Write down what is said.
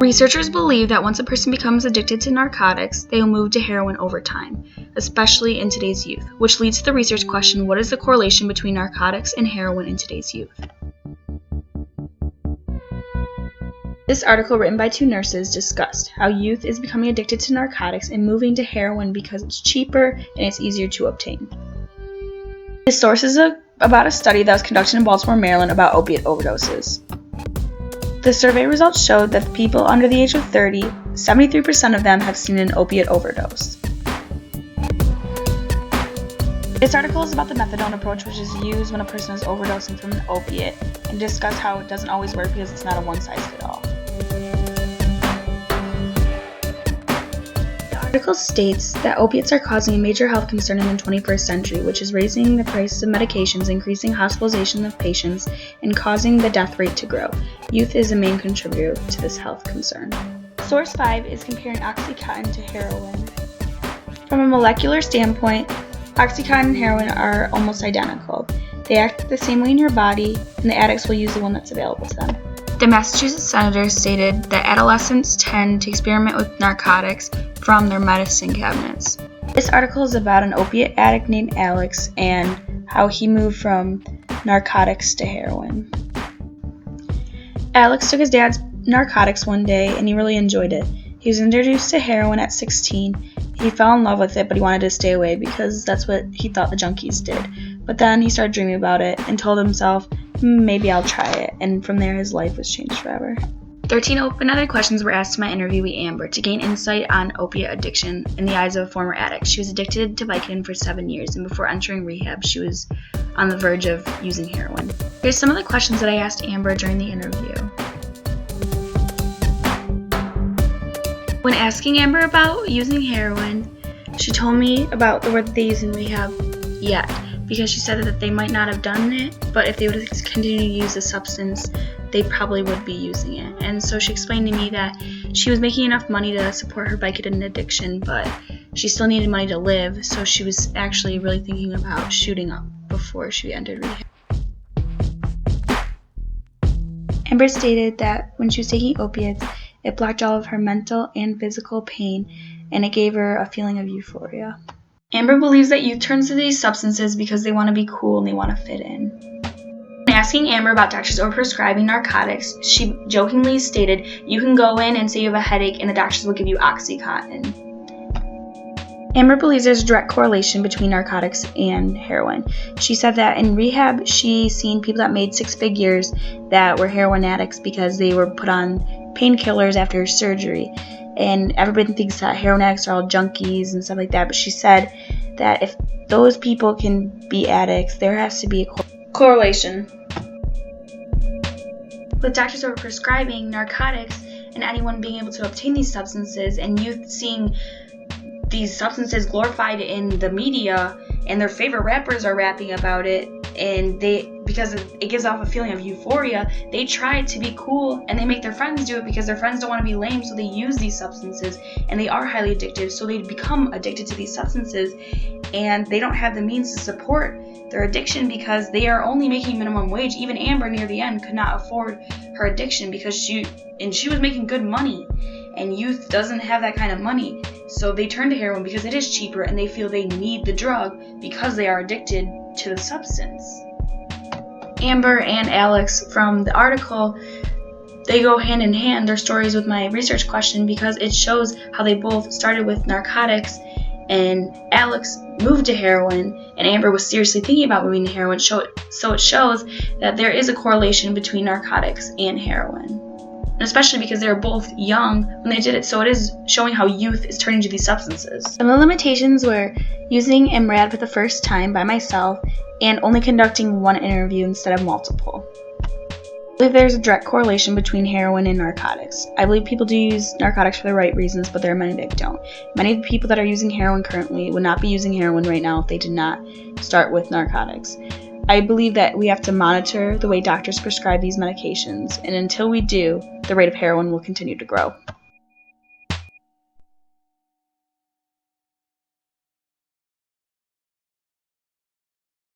Researchers believe that once a person becomes addicted to narcotics, they will move to heroin over time, especially in today's youth, which leads to the research question, what is the correlation between narcotics and heroin in today's youth? This article, written by 2 nurses, discussed how youth is becoming addicted to narcotics and moving to heroin because it's cheaper and it's easier to obtain. The source is about a study that was conducted in Baltimore, Maryland about opiate overdoses. The survey results showed that people under the age of 30, 73% of them have seen an opiate overdose. This article is about the methadone approach, which is used when a person is overdosing from an opiate, and discuss how it doesn't always work because it's not a one-size-fits-all. The article states that opiates are causing a major health concern in the 21st century, which is raising the prices of medications, increasing hospitalization of patients, and causing the death rate to grow. Youth is a main contributor to this health concern. Source 5 is comparing Oxycontin to heroin. From a molecular standpoint, Oxycontin and heroin are almost identical. They act the same way in your body, and the addicts will use the one that's available to them. The Massachusetts senator stated that adolescents tend to experiment with narcotics from their medicine cabinets. This article is about an opiate addict named Alex and how he moved from narcotics to heroin. Alex took his dad's narcotics one day and he really enjoyed it. He was introduced to heroin at 16. He fell in love with it, but he wanted to stay away because that's what he thought the junkies did. But then he started dreaming about it and told himself, maybe I'll try it. And from there, his life was changed forever. 13 open-ended questions were asked to my interviewee Amber to gain insight on opiate addiction in the eyes of a former addict. She was addicted to Vicodin for 7 years, and before entering rehab, she was on the verge of using heroin. Here's some of the questions that I asked Amber during the interview. When asking Amber about using heroin, she told me about the word that they use in rehab, yet, because she said that they might not have done it, but if they would continue to use the substance, they probably would be using it. And so she explained to me that she was making enough money to support her Vicodin addiction, but she still needed money to live, so she was actually really thinking about shooting up before she entered rehab. Amber stated that when she was taking opiates, it blocked all of her mental and physical pain, and it gave her a feeling of euphoria. Amber believes that youth turns to these substances because they want to be cool and they want to fit in. When asking Amber about doctors overprescribing narcotics, she jokingly stated, "You can go in and say you have a headache and the doctors will give you Oxycontin." Amber believes there's a direct correlation between narcotics and heroin. She said that in rehab, she's seen people that made 6 figures that were heroin addicts because they were put on painkillers after surgery. And everybody thinks that heroin addicts are all junkies and stuff like that, but she said that if those people can be addicts, there has to be a correlation. With doctors overprescribing narcotics and anyone being able to obtain these substances, and youth seeing these substances glorified in the media and their favorite rappers are rapping about it, and because it gives off a feeling of euphoria, they try to be cool and they make their friends do it because their friends don't want to be lame, so they use these substances, and they are highly addictive, so they become addicted to these substances, and they don't have the means to support their addiction because they are only making minimum wage. Even Amber near the end could not afford her addiction because she was making good money, and youth doesn't have that kind of money, so they turn to heroin because it is cheaper and they feel they need the drug because they are addicted to the substance. Amber and Alex from the article, they go hand in hand, their stories, with my research question because it shows how they both started with narcotics and Alex moved to heroin and Amber was seriously thinking about moving to heroin, so it shows that there is a correlation between narcotics and heroin. And especially because they were both young when they did it, so it is showing how youth is turning to these substances. Some of the limitations were using MRAD for the first time by myself and only conducting one interview instead of multiple. I believe there's a direct correlation between heroin and narcotics. I believe people do use narcotics for the right reasons, but there are many that don't. Many of the people that are using heroin currently would not be using heroin right now if they did not start with narcotics. I believe that we have to monitor the way doctors prescribe these medications, and until we do, the rate of heroin will continue to grow.